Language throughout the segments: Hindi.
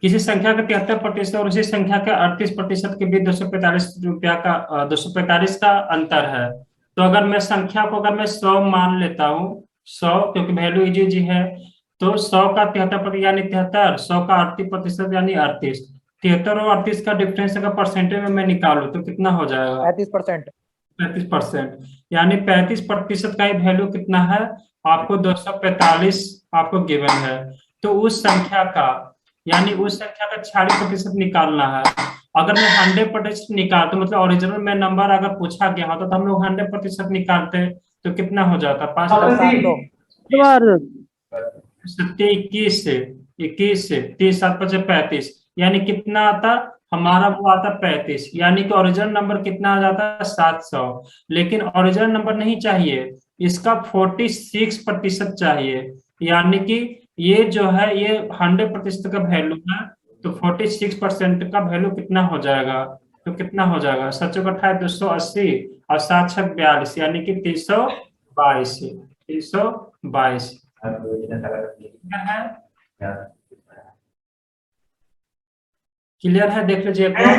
किसी संख्या का 73% और उसी संख्या के 38% के बीच 245 रुपया का 245 का अंतर है। तो अगर मैं संख्या को अगर मैं 100 मान लेता हूँ, 100 क्योंकि वैल्यू इजी जी है, तो 100 का 73 यानी 73, 100 का 38% यानी 38। 73 और 38 का डिफरेंस अगर परसेंटेज में मैं निकालू तो कितना हो जाएगा? 35%। 35%, यानी 35% का ही वैल्यू कितना है? आपको 245 आपको गिवन है। तो उस संख्या का, यानी उस संख्या का 40% निकालना है। अगर मैं 100% निकालता, मतलब ओरिजिनल में नंबर अगर पूछा गया होता तो हम लोग 100% निकालते, तो कितना हो जाता? 5 21 से यानी कितना आता हमारा? वो आता 35, यानी कि ओरिजिनल नंबर कितना आ जाता है? 700। लेकिन ओरिजिनल नंबर नहीं चाहिए, इसका 46% चाहिए। यानी कि ये जो है ये 100% का वैल्यू है, तो 46% का वैल्यू कितना हो जाएगा? तो कितना हो जाएगा? 7 280 और 7 42, यानी कि 322। 322 है। क्लियर है? देख लीजिए एक बार।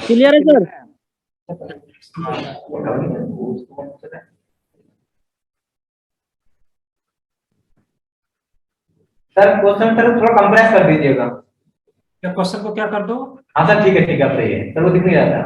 क्लियर है सर? सर क्वेश्चन सर थोड़ा कंप्रेस कर दीजिएगा। क्या क्वेश्चन को क्या कर दो? हाँ सर ठीक है आप सही है सर, वो दिख नहीं रहा था।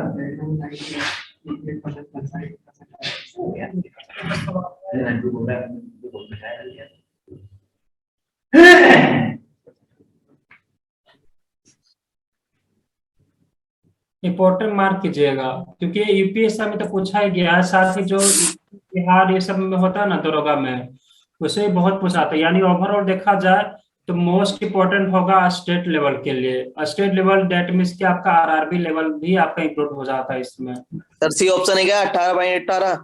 इम्पोर्टेंट मार्क कीजिएगा, क्योंकि यूपीएससी में तो पूछा ही गया है, साथ ही जो बिहार ये सब में होता है ना दरोगा में, उसे भी बहुत पूछा था। यानी ओवरऑल देखा जाए तो मोस्ट इम्पोर्टेंट होगा स्टेट लेवल के लिए। स्टेट लेवल डेट मीन्स कि आपका आरआरबी लेवल भी आपका इंक्लूड हो जाता है इसमें। सर सी ऑप्शन है क्या? 18/18।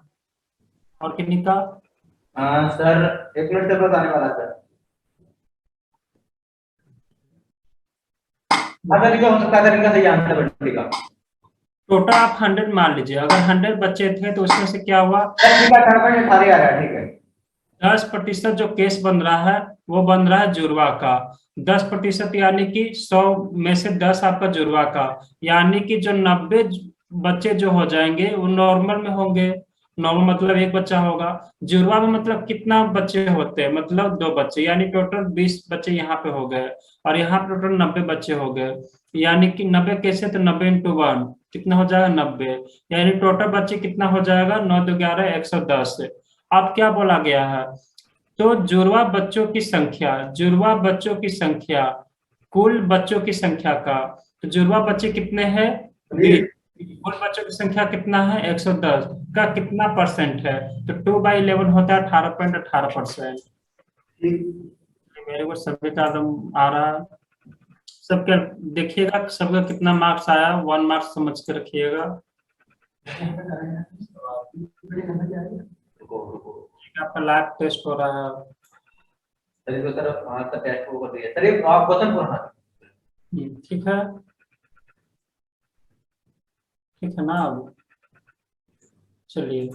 और कितनी का? सर 1 मिनट तक बताने वाला सर। अगर लिखा हो सकता है तरीका सही आंसर बन का। टोटल आप 100 मान लीजिए, अगर 100 बच्चे थे तो उसमें से क्या हुआ? ठीक है 18 आ रहा है, ठीक है। 10% जो केस बन रहा है वो बन रहा है जुर्वा का। 10%, यानी कि 100 में से 10 आपका जुर्वा का, यानी कि जो 90 बच्चे जो हो जाएंगे वो नॉर्मल में होंगे। नॉर्मल मतलब एक बच्चा होगा। जुर्वा में मतलब कितना बच्चे होते हैं? मतलब 2 बच्चे, यानी टोटल 20 बच्चे यहाँ पे हो गए, और यहाँ पे टोटल 90 बच्चे हो गए। यानी कि 90 कैसे? तो 90 × 1 कितना हो जाएगा? 90। यानी टोटल बच्चे कितना हो जाएगा? 9 2 11 110। अब क्या बोला गया है? तो जुड़वा बच्चों की संख्या, जुड़वा बच्चों की संख्या कुल बच्चों की संख्या का, तो जुड़वा बच्चे कितने हैं? 20। कुल बच्चों की संख्या कितना है? 110 का कितना परसेंट है? तो 2/11 होता है 18.18%। मेरे को सभी का एकदम आ रहा है। सबके देखिएगा सबका कितना मार्क्स आया, 1 मार्क्स समझ के रखिएगा। आपका लाइव टेस्ट हो रहा है। सर आपका टेस्ट हो गया सर, ये आप क्वेश्चन पूछना। ठीक है, ठीक है ना? अब चलिए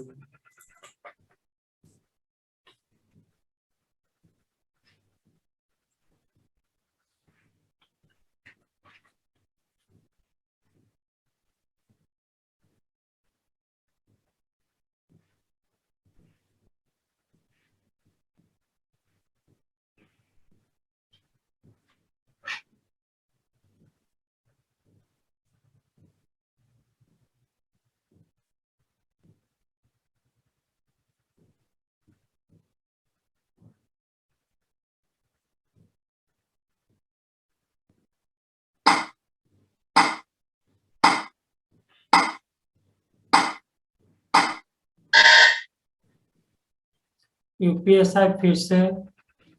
यूपीएसआई फिर से,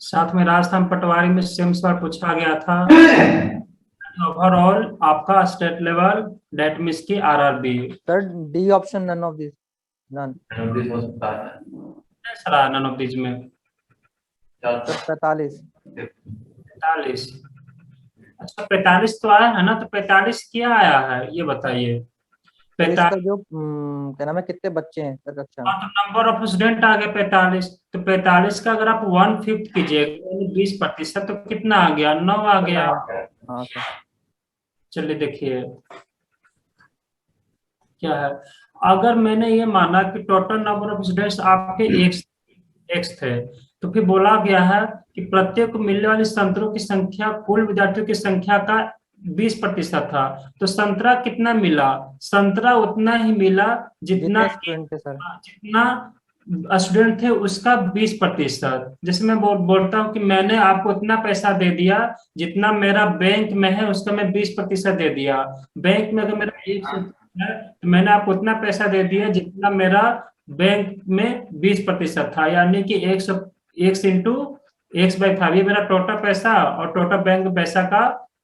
साथ में राजस्थान पटवारी में सेम सवाल पूछा गया था। ओवरऑल आपका स्टेट लेवल डेट मीन्स की RRB. Sir D option, none of this, none. Sir none of this में 45। 45। अच्छा 45 तो आया है ना, तो 45 क्या आया है ये बताइए। सर इसका 45 जो क्या नाम है, कितने बच्चे हैं सर कक्षा में? तो नंबर ऑफ स्टूडेंट आ गया 45। तो 45 का अगर आप 1/5 कीजिएगा यानी 20%, तो कितना आ गया? 9 आ गया। हाँ सर। चलिए देखिए क्या है। अगर मैंने ये माना कि टोटल नंबर ऑफ स्टूडेंट्स आपके एक्स थे, तो फिर बोला गया है कि प्रत्येक को मिलने वाली संतरों की संख्या कुल विद्यार्थियों की संख्या का 20% था। तो संतरा कितना मिला? संतरा उतना ही मिला जितना जितने स्टूडेंट थे सर। जितना स्टूडेंट थे उसका 20%। जैसे मैं बोलता हूँ कि मैंने आपको इतना पैसा दे दिया जितना मेरा बैंक में है, उसका मैं 20% दे दिया। बैंक में अगर मेरा 1 है तो मैंने आपको उतना पैसा दे दिया जितना मेरा बैंक में 20% था, यानी कि 100 इंटू x/5, ये मेरा टोटल पैसा और टोटल बैंक पैसा का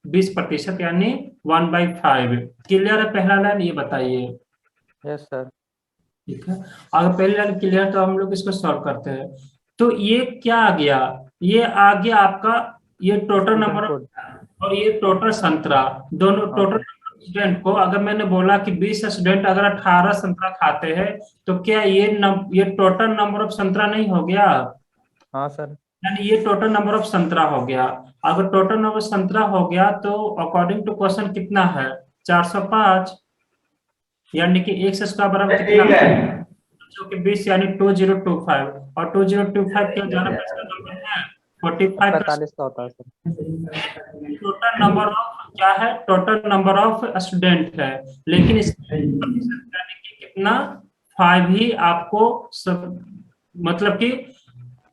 20%, यानी 1/5। क्लियर है पहला लाइन? ये बताइए। Yes sir. ठीक है, अगर पहली लाइन क्लियर तो हम लोग इसको सॉल्व करते हैं। तो ये क्या आ गया? ये आ गया आपका ये टोटल नंबर और ये टोटल संतरा, दोनों टोटल स्टूडेंट को। अगर मैंने बोला कि 20 स्टूडेंट अगर 18 संतरा खाते हैं, तो क्या ये टोटल नंबर ऑफ संतरा नहीं हो गया? हाँ सर। यानी ये टोटल नंबर ऑफ संतरा हो गया। अगर टोटल नंबर संतरा हो गया तो अकॉर्डिंग टू क्वेश्चन कितना है? 405, यानी कि x स्क्वायर बराबर कितना है? जो कि 20 यानी 2025, और 2025 क्या जाना है? 45 45 का होता है सर। टोटल नंबर ऑफ क्या है? टोटल नंबर ऑफ स्टूडेंट है, लेकिन कितना 5 ही आपको मतलब कि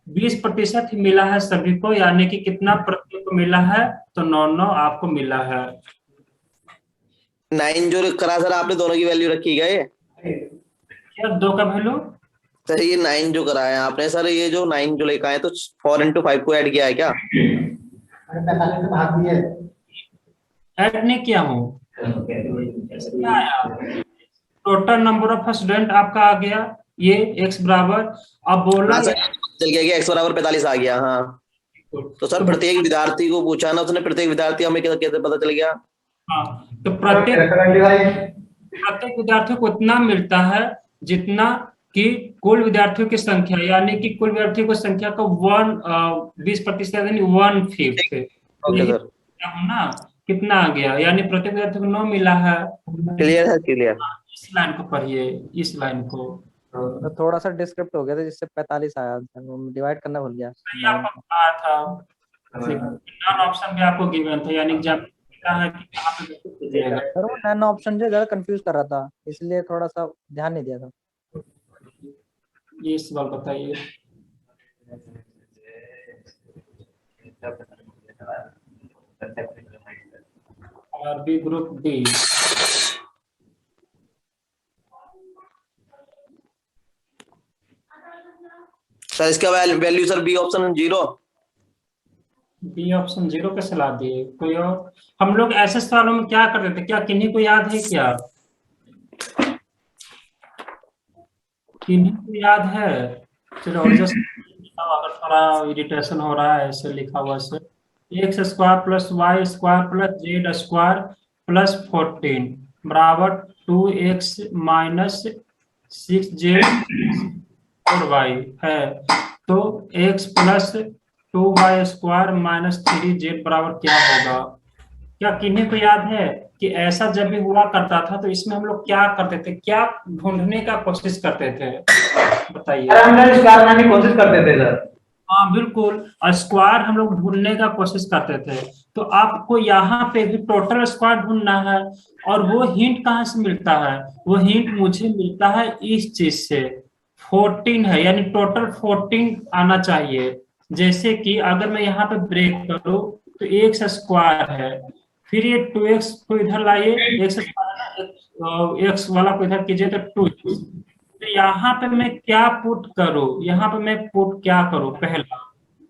20% ही मिला है सभी को, यानी कि कितना प्रत्येक को मिला है? तो 9 आपको मिला है। 9 जो करा सर आपने, दोनों की वैल्यू रखी क्या ये? क्या 2 का वैल्यू? सर ये 9 जो कराया आपने सर, ये जो 9 जो लेकर आए तो 4 into 5 को ऐड किया है क्या? ऐड नहीं किया हूँ। टोटल नंबर ऑफ स्टूडेंट आपका आ गया ये x बराबर। अब बोला चल गया कि x बराबर 45 आ गया। हाँ तो सर प्रत्येक विद्यार्थी को पूछा ना उसने, प्रत्येक विद्यार्थी हमें कैसे पता चल गया? हाँ, तो प्रत्येक विद्यार्थी को उतना मिलता है जितना कि कुल विद्यार्थियों की संख्या, यानी कि कुल विद्यार्थियों की संख्या का 20% यानी 1/5। ओके सर, ना कितना आ गया? यानी प्रत्येक विद्यार्थी को 9 मिला है। क्लियर है, क्लियर। इस लाइन को पढ़िए, इस लाइन को। तो थोड़ा सा डिस्क्रिप्ट हो गया था जिससे 45 आया आंसर, वो डिवाइड करना भूल गया। आपको कहा था नॉन ऑप्शन भी आपको गिवन था, यानी एग्जाम है कि कहां पे कीजिएगा। सर वो नन ऑप्शन जो ज्यादा कंफ्यूज कर रहा था, इसलिए थोड़ा सा ध्यान नहीं दिया था। ये सवाल बताइए। और बी ग्रुप डी। सर इसका value sir B option 0। B option 0 कैसे ला दिए? कोई और? हम लोग ऐसे सवालों में क्या करते थे? क्या किन्हीं को याद है? क्या किन्हीं को याद है? चलो अगर थोड़ा इरिटेशन हो रहा है ऐसे लिखा हुआ से, x square plus Y square plus Z square plus 14 बराबर 2x माइनस 6z 4y है। तो x plus 2y square minus 3z बराबर क्या होगा? क्या किन्हीं को याद है कि ऐसा जब भी हुआ करता था तो इसमें हम लोग क्या करते थे? क्या ढूंढने का कोशिश करते थे? बताइए। कोशिश करते थे सर। हाँ बिल्कुल, स्क्वायर हम लोग ढूंढने का कोशिश करते थे। तो आपको यहाँ पे भी टोटल स्क्वायर ढूंढना है, और वो हिंट कहाँ से मिलता है? वो हिंट मुझे मिलता है इस चीज से, 14 है, यानी टोटल 14 आना चाहिए। जैसे कि अगर मैं यहाँ पे ब्रेक करूँ तो x स्क्वायर है, फिर ये 2x को इधर लाइए, x वाला को इधर कीजिए तो 2x। तो यहाँ पे मैं क्या पुट करूँ? यहाँ पे मैं पुट क्या करूँ? पहला,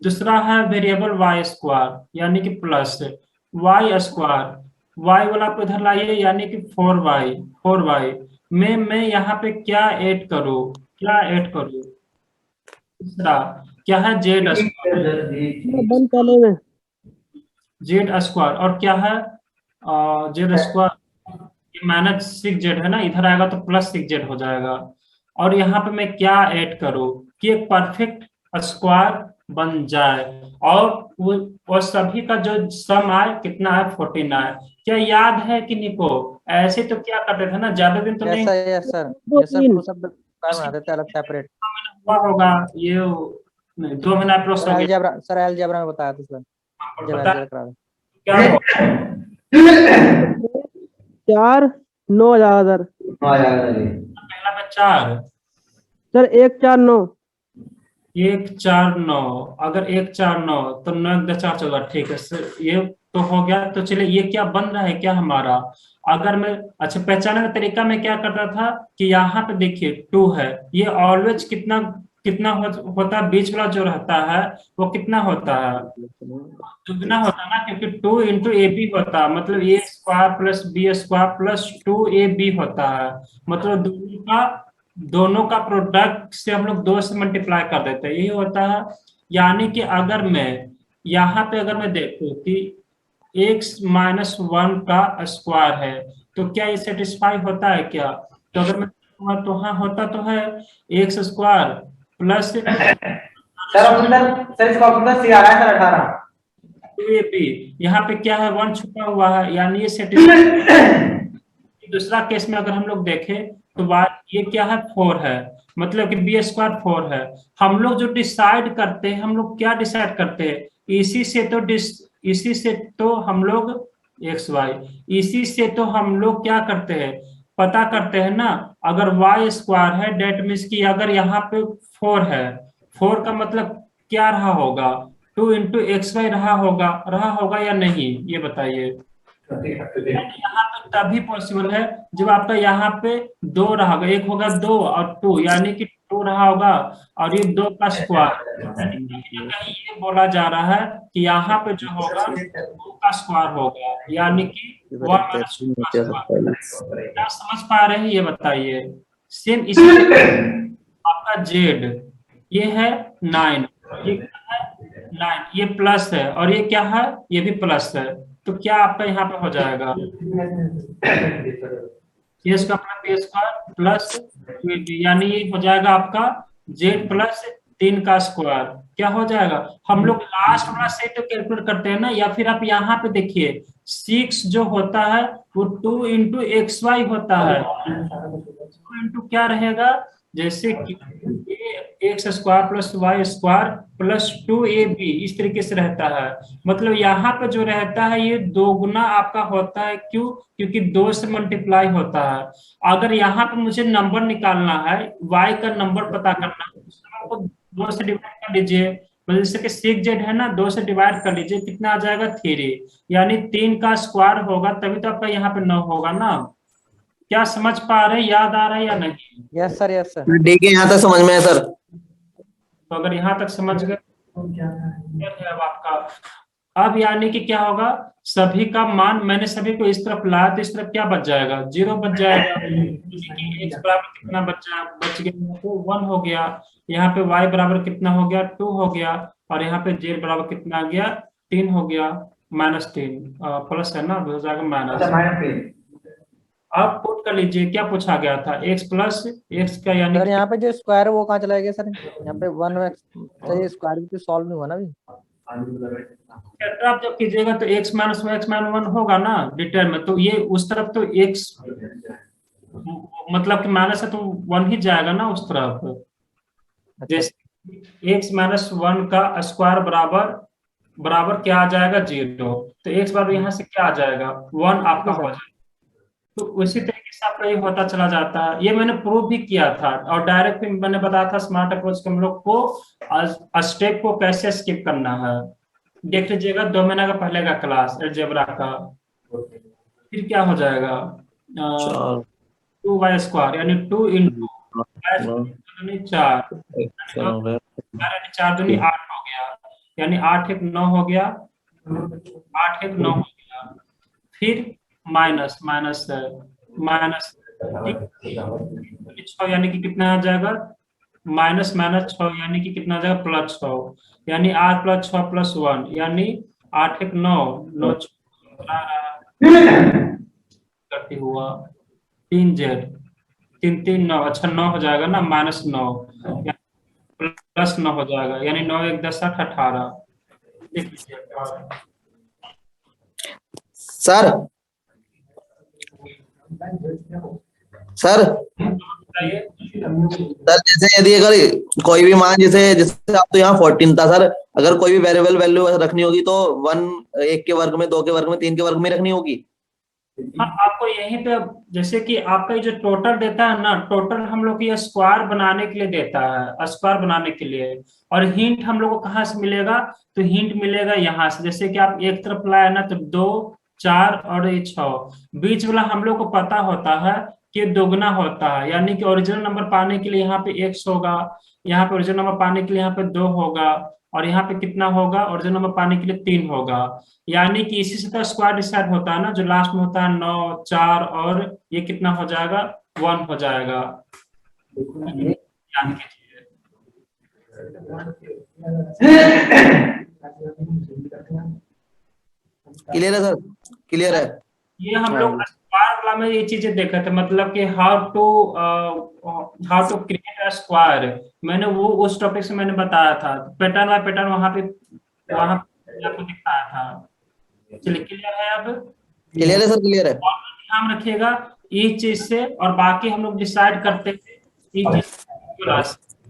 दूसरा है वेरिएबल y स्क्वायर, यानी कि प्लस y स्क्वायर, y वाला को इधर लाइए, यानी कि 4y में मैं यहाँ पे क्या ऐड करूँ? क्या ऐड करूँ? तीसरा क्या है? जेड स्क्वायर, और क्या है? जेड स्क्वायर माइनस 6z है ना, इधर आएगा तो प्लस 6z हो जाएगा। और यहाँ पे मैं क्या ऐड करूँ कि एक परफेक्ट स्क्वायर बन जाए, और वो और सभी का जो सम आए कितना है 14 आए। क्या याद है कि निको? ऐसे तो क्या करते थे ना, ज्यादा दिन तो यस नहीं sir, yes sir, yes sir, टू सब स्क्वायर बना देते हैं अलग सेपरेट। हुआ होगा ये। नहीं, 2 महीना अप्रोक्स सर हो गया। अलजेब्रा, सर अलजेब्रा में बताया था सर, जब पता अलजेब्रा करा था। क्या हो? 4 9 ज्यादा सर। हाँ यार ये पहला में 4, सर 1 4 9। 1 4 9। अगर 1 4 9 तो 9 1 10 4 14, ठीक है सर, ये तो हो गया। तो चलिए, ये क्या बन रहा है क्या हमारा? अगर मैं, अच्छा, पहचानने का तरीका मैं क्या करता था कि यहाँ पे देखिए 2 है, ये ऑलवेज कितना कितना होता है, बीच वाला जो रहता है वो कितना होता है, दुगना होता है ना, क्योंकि 2 इंटू ए बी होता है, मतलब A square plus B square plus 2ab होता है। मतलब दोनों का प्रोडक्ट से हम लोग 2 से मल्टीप्लाई कर देते हैं, यही होता है। यानी कि अगर मैं यहाँ पे अगर मैं देखूं कि x-1 का स्क्वायर है, तो क्या ये सेटिस्फाई होता है क्या? तो अगर मैं देखूंगा तो हाँ, होता तो है, x square plus sir sir इसका ऑप्शन सी आ रहा है सर 18। 2ab, यहाँ पे क्या है, 1 छुपा हुआ है, यानी ये सेटिस्फाई। दूसरा केस में अगर हम लोग देखें तो बात ये क्या है, 4 है, मतलब कि बी स्क्वायर 4 है। हम लोग जो डिसाइड करते हैं, हम लोग क्या डिसाइड करते हैं, इसी से तो हम लोग एक्स वाई, इसी से तो हम लोग क्या करते हैं, पता करते हैं ना। अगर वाई स्क्वायर है, डेट मीन्स की अगर यहाँ पे 4 है, 4 का मतलब क्या रहा होगा, 2 इंटू एक्स वाई रहा होगा या नहीं, ये बताइए। यहाँ पे तभी पॉसिबल है जब आपका यहाँ पे 2 रहा होगा, एक होगा 2 और 2, यानी कि 2 रहा होगा, और ये 2 का स्क्वायर, कहीं ये बोला जा रहा है कि यहाँ पे जो होगा 2 का स्क्वायर होगा, यानी कि 1 माइनस 2 का स्क्वायर। क्या समझ पा रहे हैं, ये बताइए। सेम इसी आपका जेड, ये है 9, ये क्या है 9, ये प्लस है, और ये क्या है, ये भी प्लस है। तो क्या आपका यहाँ पे हो जाएगा, ये square plus B square plus 2ab, यानी ये हो जाएगा आपका जेड प्लस 3 का स्क्वायर। क्या हो जाएगा, हम लोग लास्ट वाला सेट तो कैलकुलेट करते हैं ना, या फिर आप यहाँ पे देखिए 6 जो होता है वो 2 इंटू एक्स वाई होता है, 2 इंटू क्या रहेगा, जैसे कि X square plus Y square plus 2ab, इस तरीके से रहता है। मतलब यहाँ पे जो रहता है ये 2 गुना आपका होता है, क्यों? क्योंकि 2 से मल्टीप्लाई होता है। अगर यहाँ पे मुझे नंबर निकालना है, y का नंबर पता करना है, तो आपको 2 से डिवाइड कर लीजिए, मतलब जैसे कि 6z है ना, 2 से डिवाइड कर लीजिए, कितना आ जाएगा 3, यानी 3 का स्क्वायर होगा, तभी तो आपका यहाँ पे 9 होगा ना। क्या समझ पा रहे हैं, याद आ रहा है या नहीं? Yes sir, yes sir. ठीक है, यहाँ तक समझ में है सर। तो अगर यहाँ तक समझ गए है अब आपका, अब यानी कि क्या होगा, सभी का मान मैंने सभी को इस तरफ लाया तो इस तरफ क्या बच जाएगा, 0 बच जाएगा, x बराबर कितना बच गया, तो 1 हो गया। यहाँ पे y बराबर कितना हो गया, 2 हो गया, और यहाँ पे z बराबर कितना आ गया, 3 हो गया, -3, प्लस है ना, हो जाएगा माइनस। अब पुट कर लीजिए, क्या पूछा गया था, x प्लस x का, यानी सर यहाँ पे जो स्क्वायर है वो कहाँ चला गया सर? यहाँ पे 1x, सर ये स्क्वायर भी तो सॉल्व नहीं हुआ ना अभी। आप जब कीजिएगा तो x माइनस 1 होगा ना डिटर में, तो ये उस तरफ तो x मतलब कि माइनस है तो 1 ही जाएगा ना उस तरफ। जैसे x माइनस 1 का स्क्वायर बराबर क्या आ जाएगा, 0, तो x बराबर यहाँ से क्या आ जाएगा, 1 आपका हो जाएगा। तो उसी तरीके से आपका ये होता चला जाता है। ये मैंने प्रूव भी किया था, और डायरेक्ट मैंने बताया था स्मार्ट अप्रोच के हम लोग को स्टेप को कैसे स्किप करना है। देख लीजिएगा 2 महीने का पहले का क्लास अलजेब्रा का। फिर क्या हो जाएगा, 2y स्क्वायर यानी 2 इंटू 4, 4 दूनी 8 हो गया, यानी 8 1 9 हो गया, 8 1 9 हो गया। फिर माइनस माइनस 6, यानी कि कितना आ जाएगा, माइनस माइनस 6, यानी कि कितना आ जाएगा, प्लस 6, यानी 8 प्लस 6 प्लस 1, यानी 8 1 9 9 करती हुआ 3z 3 3 9, अच्छा 9 हो जाएगा ना, -9 प्लस 9 हो जाएगा, यानी 9 1 10 8 18, लिख लीजिए। सर सर बताइए। सर जैसे यदि अगर कोई भी मान, जैसे जैसे आप तो यहाँ 14 था सर, अगर कोई भी वेरिएबल वैल्यू रखनी होगी तो 1 के वर्ग में, 2 के वर्ग में, 3 के वर्ग में रखनी होगी। हाँ, आपको यहीं पे जैसे कि आपका ये जो टोटल देता है ना, टोटल हम लोग ये स्क्वायर बनाने के लिए देता है, स्क्वायर बनाने के लिए। और हिंट हम लोग को कहाँ से मिलेगा? तो हिंट मिलेगा यहाँ से। जैसे कि आप एक तरफ लाए ना, तो 2, 4 और ये 6, बीच वाला हम लोग को पता होता है कि दोगुना होता है, यानी कि ओरिजिनल नंबर पाने के लिए यहाँ पे x होगा, यहाँ पे ओरिजिनल नंबर पाने के लिए यहाँ पे 2 होगा, और यहाँ पे कितना होगा? ओरिजिनल नंबर पाने के लिए 3 होगा। यानी कि इसी से तो स्क्वायर डिसाइड होता है ना, जो लास्ट में होता है 9, 4 और ये कितना हो जाएगा? 1 हो जाएगा। याद कीजिए। क्लियर है सर? क्लियर है। ये हम लोग स्क्वायर वाला में ये चीजें देखे थे, मतलब कि how to create a square. मैंने वो उस टॉपिक से मैंने बताया था, पैटर्न बाय पैटर्न वहां पे आपको दिखाया था। चलिए, क्लियर है अब? क्लियर है सर, क्लियर है। और ध्यान रखिएगा इस चीज से, और बाकी हम लोग डिसाइड करते थे इस चीज।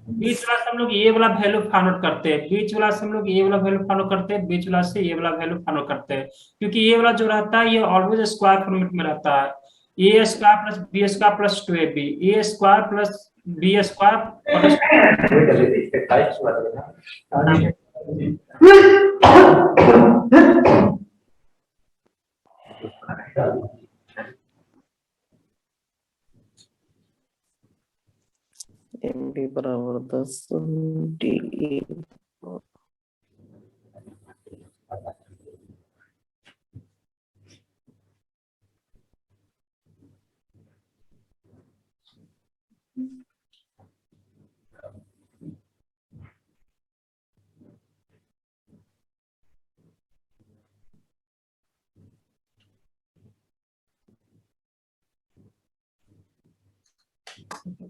बीच वाला से हम लोग ये वाला वैल्यू फाइंड आउट करते हैं, बीच वाला से हम लोग ये वाला वैल्यू फाइंड आउट करते हैं, बीच वाला से ये वाला वैल्यू फाइंड आउट करते हैं। क्योंकि ये वाला जो रहता है ये ऑलवेज स्क्वायर फॉर्मेट में रहता है। A square plus B square plus 2ab, A square plus B square plus MD बराबर 10 DE।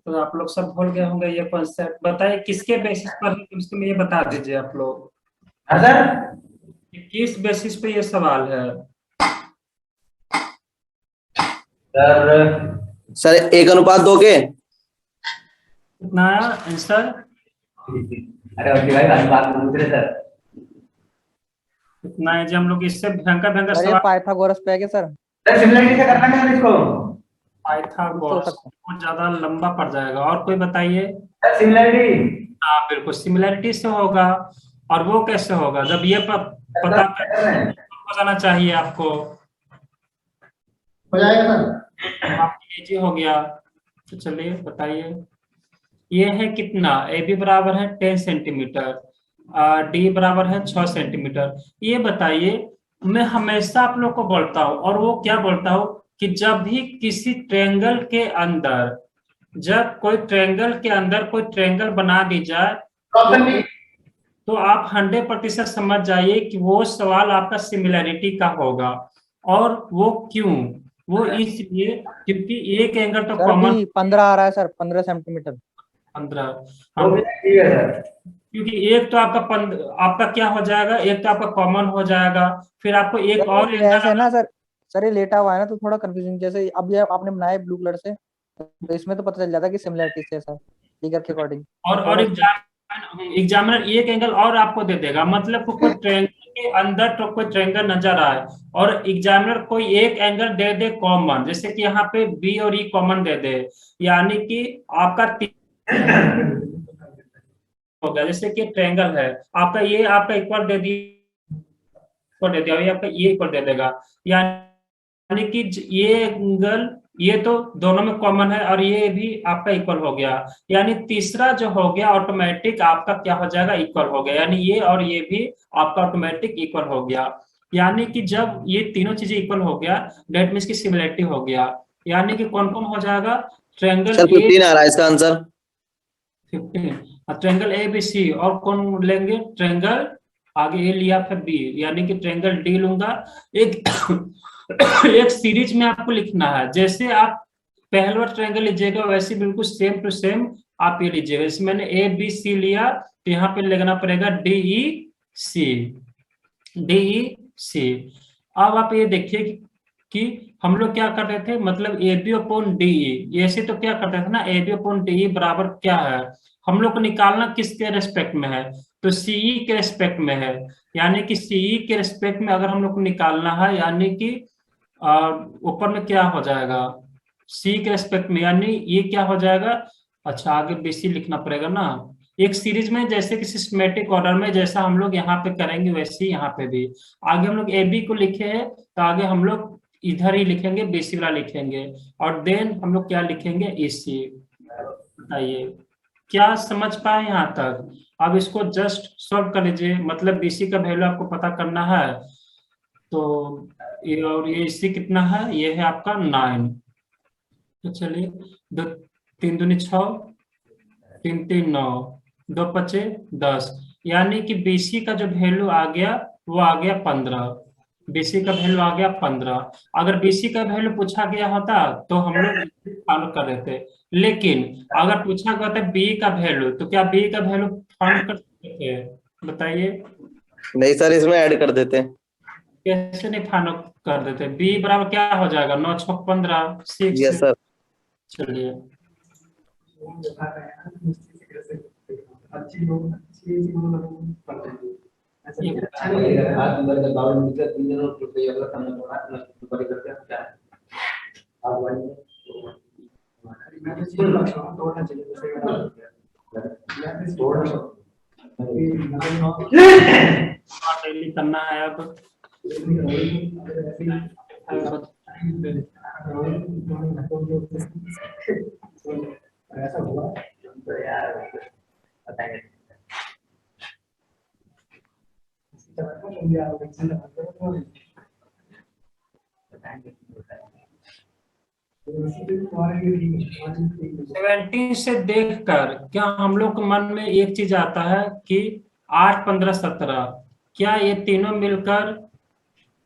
तो आप लोग सब भूल गए होंगे ये कॉन्सेप्ट। बताइए किसके बेसिस पर है, कम से कम ये बता दीजिए आप लोग। हाँ सर, कि किस बेसिस पे ये सवाल है? सर 1:2 के। कितना आया आंसर? अरे और भाई बात पूछ रहे सर। कितना है जी? हम लोग इससे भयंकर भयंकर सर ये सवाल। पाइथागोरस पे है क्या सर? सर सिमिलरिटी से करना है इसको। पाइथागोरस बहुत ज्यादा लंबा पड़ जाएगा। और कोई बताइए। Sir similarity. हाँ बिल्कुल, सिमिलैरिटी से होगा। और वो कैसे होगा? जब ये पता हो जाना चाहिए आपको। हो जाएगा सर। आपकी इजी हो गया। तो चलिए बताइए। ये है कितना? ए बी बराबर है 10 सेंटीमीटर, डी बराबर है 6 सेंटीमीटर। ये बताइए, मैं हमेशा आप लोग को बोलता हूँ, और वो क्या बोलता हूँ, कि जब भी किसी ट्रायंगल के अंदर, जब कोई ट्रायंगल के अंदर कोई ट्रायंगल बना दी जाए तो आप 100% समझ जाइए कि वो सवाल आपका सिमिलैरिटी का होगा। और वो क्यों? वो इसलिए क्योंकि एक एंगल तो सर कॉमन। 15 आ रहा है सर, 15 सेंटीमीटर। 15। ठीक है सर। क्योंकि एक तो आपका क्या हो जाएगा, एक तो आपका कॉमन हो जाएगा, फिर आपको एक सर और ये ऐसे है ना सर, सर ये लेटा हुआ है ना तो थोड़ा कंफ्यूजिंग। जैसे अब ये आपने बनाया ब्लू कलर से, तो इसमें तो पता चल जाता है कि सिमिलरिटी से सर, फिगर के अकॉर्डिंग। और एग्जामिनर एक एंगल और आपको दे देगा, मतलब कोई ट्रायंगल के अंदर तो कोई ट्रायंगल नजर आए, और एग्जामिनर कोई एक एंगल दे दे कॉमन, जैसे कि यहाँ पे बी और ई कॉमन दे दे, यानी कि आपका होगा। जैसे कि ट्रायंगल है आपका, ये आपका इक्वल दे दिया, ये आपका ये इक्वल दे देगा, यानी कि ये एंगल ये तो दोनों में कॉमन है, और ये भी आपका इक्वल हो गया। यानी तीसरा जो हो गया ऑटोमेटिक आपका क्या हो जाएगा? इक्वल हो गया। यानी ये और ये भी आपका ऑटोमेटिक इक्वल हो गया। यानी कि जब ये तीनों चीजें इक्वल हो गया, डेट मीन्स की सिमिलरिटी हो गया। यानी कि कौन कौन हो जाएगा? ट्रायंगल सर 15 आ रहा है इसका answer. 15। Triangle A B C, और कौन लेंगे? ट्रायंगल आगे ए लिया फिर बी, यानी कि ट्रायंगल डी लूंगा। एक सीरीज में आपको लिखना है, जैसे आप पहला ट्रायंगल लीजिएगा वैसे बिल्कुल सेम टू सेम आप ये लीजिएगा। जैसे मैंने ए बी सी लिया, तो यहाँ पे लिखना पड़ेगा डी ई सी। DEC। अब आप ये देखिए कि हम लोग क्या कर रहे थे, मतलब AB अपॉन DE, ऐसे तो क्या करते थे ना, AB अपॉन DE बराबर क्या है, हम लोग को निकालना किसके रेस्पेक्ट में है, तो CE के रेस्पेक्ट में है। यानी कि CE के रेस्पेक्ट में अगर हम लोग को निकालना है, यानी कि ऊपर में क्या हो जाएगा, C के रेस्पेक्ट में, यानी ये क्या हो जाएगा, अच्छा आगे BC लिखना पड़ेगा ना, एक सीरीज में जैसे कि सिस्टमेटिक ऑर्डर में जैसा हम लोग यहाँ पे करेंगे वैसे ही यहाँ पे भी। आगे हम लोग AB को लिखे हैं तो आगे हम लोग इधर ही लिखेंगे BC वाला लिखेंगे, और देन हम लोग क्या लिखेंगे, EC। बताइए क्या समझ पाए यहाँ तक। अब इसको जस्ट सॉल्व कर लीजिए, मतलब BC का वैल्यू आपको पता करना है, तो और ये EC कितना है, ये है आपका 9। तो चलिए 2 3 दूनी 6, 3 3 9, 2 5 10, यानी कि BC का जो वैल्यू आ गया वो आ गया 15। BC का वैल्यू आ गया 15। अगर BC का वैल्यू पूछा गया होता तो हम लोग फाइंड कर देते, लेकिन अगर पूछा गया था BE का वैल्यू, तो क्या BE का वैल्यू फाइंड कर सकते थे, बताइए। नहीं सर, इसमें ऐड कर देते हैं। कैसे नहीं फाइंड कर देते, BE बराबर क्या हो जाएगा, 9 6 15 6। Yes sir. चलिए अच्छा नहीं लगेगा, आज नंबर का बाउल में 3 दिनों को पे अगला सामने होना तो बड़ी करते हैं क्या आप वाली मैं स्कूल लक्ष्य तोड़ना चाहिए डेली करना है अब। ऐसा हुआ तो यार बताएंगे। सेवेंटीन से देखकर क्या हम लोग के मन में एक चीज आता है कि 8 15 17, क्या ये तीनों मिलकर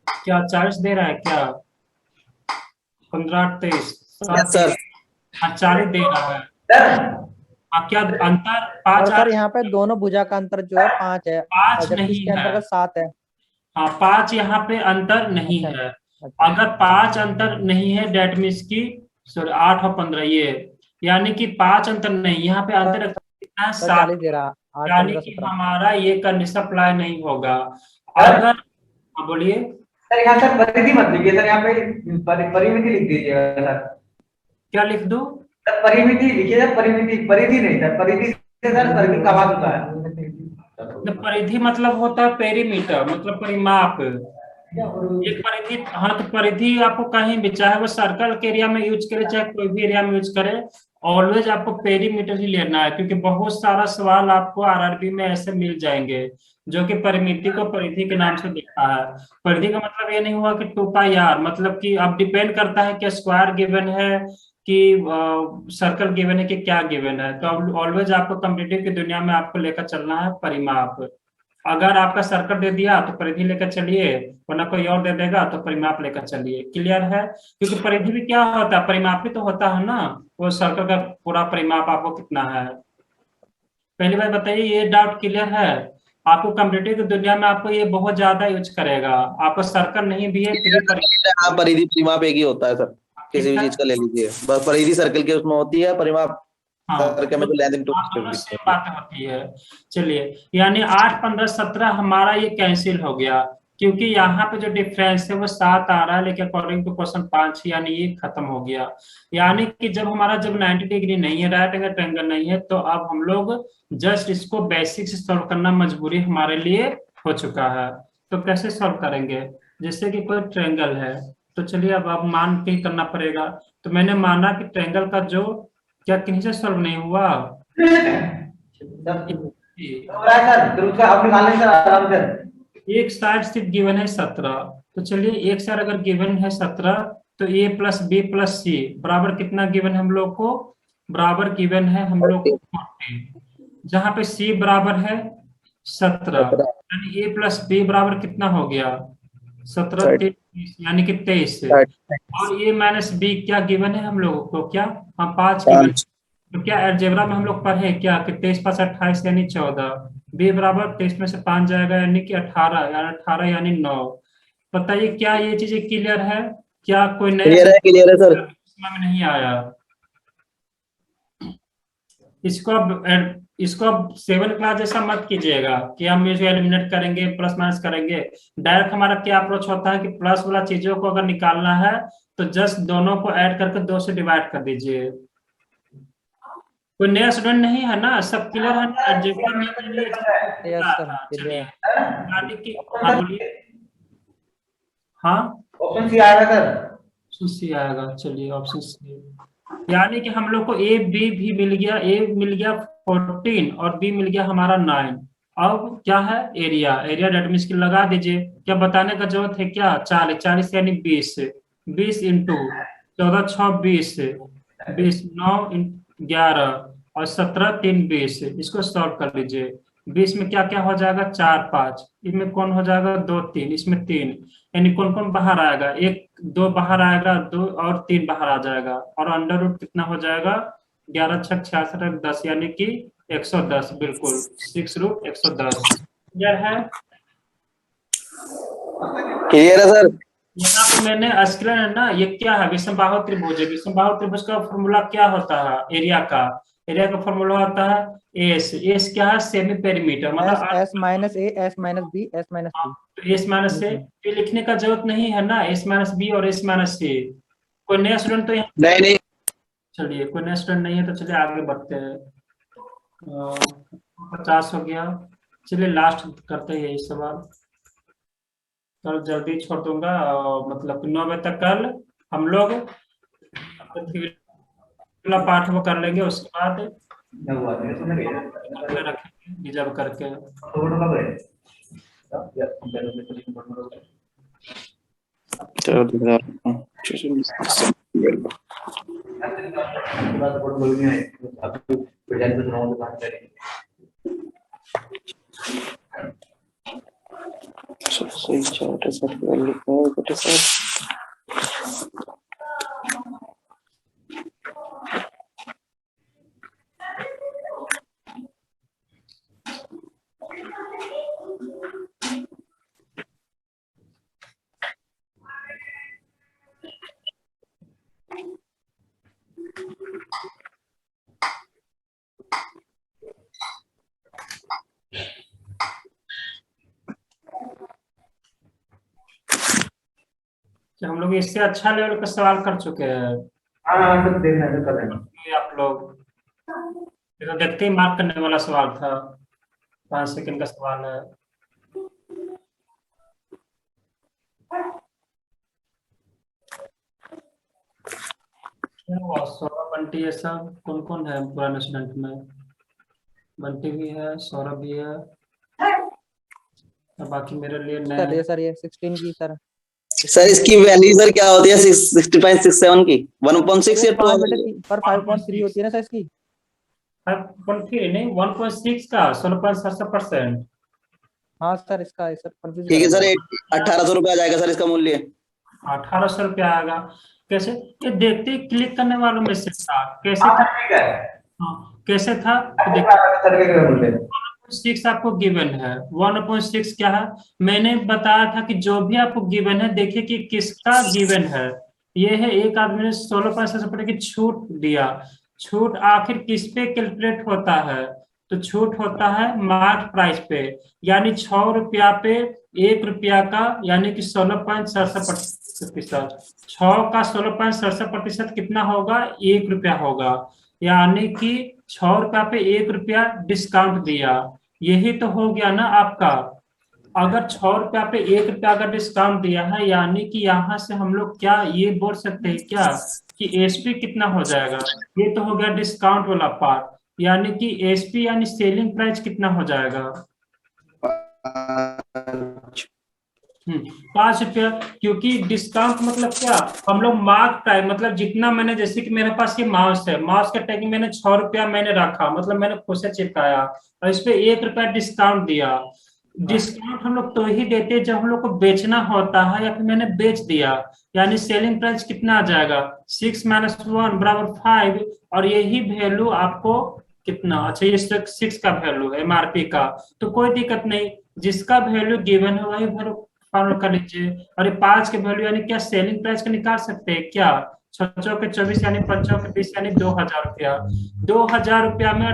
क्या 40 दे रहा है क्या, 15 23 यस सर। 40 दे रहा है। क्या अंतर और 5 सर यहाँ पे दोनों भुजा का अंतर जो है 5 है, 5 जबकि नहीं इसके है। अंतर्गत 7 है। हाँ 5 यहाँ पे अंतर नहीं अच्छा, है। अच्छा। अगर 5 अंतर नहीं है डेट मीन्स की सॉरी 8 और 15 ये, यानी कि 5 अंतर नहीं, यहाँ पे अंतर कितना है, सर 7, 40 दे रहा, 8 यानी 15 कि 17। हमारा ये कंडीशन अप्लाई नहीं होगा। अगर हाँ बोलिए सर यहाँ सर परिधि मत लिखिए सर, यहाँ पे परिमिति लिख दीजिएगा सर। क्या लिख दो, सर परिमिति लिखिए सर, परिमिति परिधि नहीं सर, परिधि से सर सर्किल का भाग होता है। परिधि मतलब होता है पेरीमीटर, मतलब परिमाप। एक परिधि, हाँ तो परिधि आपको कहीं भी, चाहे वो सर्कल के एरिया में यूज करे चाहे कोई भी एरिया में यूज करे, ऑलवेज आपको पेरीमीटर ही लेना है, क्योंकि बहुत सारा सवाल आपको RRB में ऐसे मिल जाएंगे जो कि परिमिति को परिधि के नाम से देखता है। परिधि का मतलब ये नहीं हुआ कि 2πr, मतलब कि अब डिपेंड करता है कि स्क्वायर गिवन है कि सर्कल गिवन है कि क्या गिवन है। तो अब ऑलवेज आपको कॉम्पिटिटिव की दुनिया में आपको लेकर चलना है परिमाप। अगर आपका सर्कल दे दिया तो परिधि लेकर चलिए, वरना कोई और दे देगा तो परिमाप लेकर चलिए। क्लियर है, क्योंकि परिधि भी क्या होता है, परिमाप ही तो होता है ना, वो सर्कल का पूरा परिमाप आपको कितना है। पहली बात बताइए, ये डाउट क्लियर है आपको, कॉम्पिटिटिव की दुनिया में आपको ये बहुत ज्यादा यूज करेगा। आपको सर्कल नहीं भी है फिर हाँ परिधि परिमाप एक ही होता है सर, किसी भी चीज का ले लीजिए, बस परिधि सर्कल के उसमें होती है, परिमाप सर्कल में तो लेंथ इनटू डिस्टेंस बात होती है। चलिए यानी 8 15 17 हमारा ये कैंसिल हो गया, क्योंकि यहाँ पे जो डिफरेंस है वो 7 आ रहा है, लेकिन अकॉर्डिंग टू क्वेश्चन 5 यानी ये खत्म हो गया। यानी कि जब हमारा जब 90 डिग्री नहीं है, राइट एंगल ट्रायंगल नहीं है, तो अब हम लोग जस्ट इसको बेसिक से सॉल्व करना मजबूरी हमारे लिए हो चुका है। तो कैसे सॉल्व करेंगे, जैसे कि कोई ट्रायंगल है, तो चलिए अब आप मान के ही करना पड़ेगा। तो मैंने माना कि ट्रायंगल का जो क्या कहीं से सॉल्व नहीं हुआ, एक साइड सिर्फ गिवन है 17, तो चलिए एक साइड अगर गिवन है 17 तो A + B + C बराबर कितना गिवन है हम लोग को, बराबर गिवन है हम लोग को 40, जहां पे C बराबर है 17, यानी A + B बराबर कितना हो गया 17 23, यानी कि 23, और A - B क्या गिवन है हम लोगों को, क्या हम 5 गिवन। तो क्या अलजेब्रा में हम लोग पढ़े क्या कि 23 + 5 = 28 यानी 14, बी बराबर 23 में से 5 जाएगा यानी कि 18, यानी 18 यानी 9। बताइए क्या ये चीजें क्लियर है? क्या कोई नया क्लियर है सर। समझ में नहीं आया? इसको अब 7 क्लास जैसा मत कीजिएगा कि हम इसको एलिमिनेट करेंगे, प्लस माइनस करेंगे। डायरेक्ट हमारा क्या अप्रोच होता है कि प्लस वाला चीजों को अगर निकालना है तो जस्ट दोनों को ऐड करके 2 से डिवाइड कर दीजिए। कोई नया स्टूडेंट नहीं है ना? सब क्लियर है ना? जितना मैंने लिए यस सर, चलिए क्लियर। यानी कि हाँ बोलिए। हाँ ऑप्शन सी आएगा सर। ऑप्शन सी आएगा, चलिए ऑप्शन सी। यानी कि हम लोग को ए बी भी मिल गया, ए मिल गया 14 और बी मिल गया हमारा 9। अब क्या है? एरिया, एरिया डेट मीन्स की लगा दीजिए। क्या बताने का जरूरत है क्या? 40, 40 यानी 20, 20 इंटू 14 6 20, 20 9 11 और 17 3 20। इसको सॉल्व कर लीजिए। 20 में क्या क्या हो जाएगा? 4 5, इसमें कौन हो जाएगा? 2 3, इसमें 3, यानी कौन कौन बाहर आएगा? 1 2 बाहर आएगा, 2 और 3 बाहर आ जाएगा, और अंडर रूट कितना हो जाएगा? 11 6 66 10 यानी कि 110। बिल्कुल 6 रूट 110। क्लियर है? क्लियर है सर। यहाँ पे मैंने स्क्रीन है ना, ये क्या है? विषमबाहु त्रिभुज है। विषमबाहु त्रिभुज का फॉर्मूला क्या होता है? एरिया का, एरिया का फॉर्मूला होता है एस। एस क्या है? सेमी पेरीमीटर, एस मतलब S minus A, S minus B, S minus C. S minus से ये लिखने का जरूरत नहीं है ना, एस माइनस बी और एस माइनस सी। कोई नया स्टूडेंट तो यहाँ? नहीं चलिए कोई नया स्टूडेंट नहीं है तो चलिए आगे बढ़ते हैं। 50 हो गया। चलिए लास्ट करते हैं यही सवाल, कल जल्दी छोड़ दूंगा। मतलब 9 बजे तक कल हम लोग अगला पाठ वो कर लेंगे, उसके बाद रखेंगे रिजर्व करके। कि हम लोग इससे अच्छा लेवल का सवाल कर चुके हैं। हाँ तो देखना है, कर लेना। ये आप लोग ये तो देखते ही मार्क करने वाला सवाल था, 5 सेकंड का सवाल है। क्या हुआ? सौरभ बंटी ये सब कौन कौन है पुराने स्टूडेंट में? बंटी भी है, सौरभ भी है, और बाकी मेरे लिए सर सर ये 16 की सर। सर इसकी वैल्यू सर क्या होती है? 60.67 की 1.6 या 2 पर 5.3 होती है ना सर इसकी। 5.3 नहीं, 1.6 का 16.67%। हाँ सर, इसका सर कंफ्यूज। ठीक है सर, 1800 रुपये आ जाएगा सर इसका मूल्य। 1800 रुपया आएगा। कैसे? ये देखते ही क्लिक करने वालों में से था। कैसे था? हाँ, कैसे था? तो देखिए 1.6 आपको गिवन है। 1.6 क्या है? मैंने बताया था कि जो भी आपको गिवन है, देखिए कि किसका गिवन है। ये है, एक आदमी ने 16.67 की छूट दिया। छूट आखिर किस पे कैलकुलेट होता है? तो छूट होता है मार्क प्राइस पे, यानी 6 रुपया पे 1 रुपया का, यानी कि 16.67%। 6 का 16.67% कितना होगा? 1 रुपया होगा, यानी कि 6 रुपया पे 1 रुपया डिस्काउंट दिया। यही तो हो गया ना आपका। अगर 6 रुपया पे 1 रुपया अगर डिस्काउंट दिया है, यानी कि यहाँ से हम लोग क्या ये बोल सकते हैं क्या कि एसपी कितना हो जाएगा? ये तो हो गया डिस्काउंट वाला पार्ट, यानी कि एसपी यानी सेलिंग प्राइस कितना हो जाएगा? 5 रुपया। क्योंकि डिस्काउंट मतलब क्या? हम लोग मार्क प्राइस, मतलब जितना मैंने, जैसे कि मेरे पास ये माउस है, माउस का टैग मैंने 6 रुपया मैंने रखा, मतलब मैंने खुद से चिपकाया और इस पे 1 रुपया डिस्काउंट दिया। डिस्काउंट हम लोग तो ही देते जब हम लोग को बेचना होता है, या फिर मैंने बेच दिया, यानी सेलिंग प्राइस कितना आ जाएगा? 6 - 1 = 5, और यही वैल्यू आपको कितना, अच्छा ये स्टॉक 6 का वैल्यू है एमआरपी का, तो कोई दिक्कत नहीं, जिसका वैल्यू गिवन है वही फॉलो कर लीजिए। और ये 5 के वैल्यू यानी क्या सेलिंग प्राइस का निकाल सकते हैं क्या, 6 के 24 यानी 5 के 20 यानी 2000 रुपया। 2000 रुपया में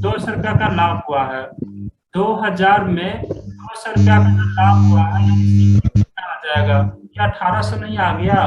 200 रुपया का लाभ हुआ है, 2000 में 200 रुपया का जो लाभ हुआ है यानी कितना आ जाएगा, क्या 1800 नहीं आ गया?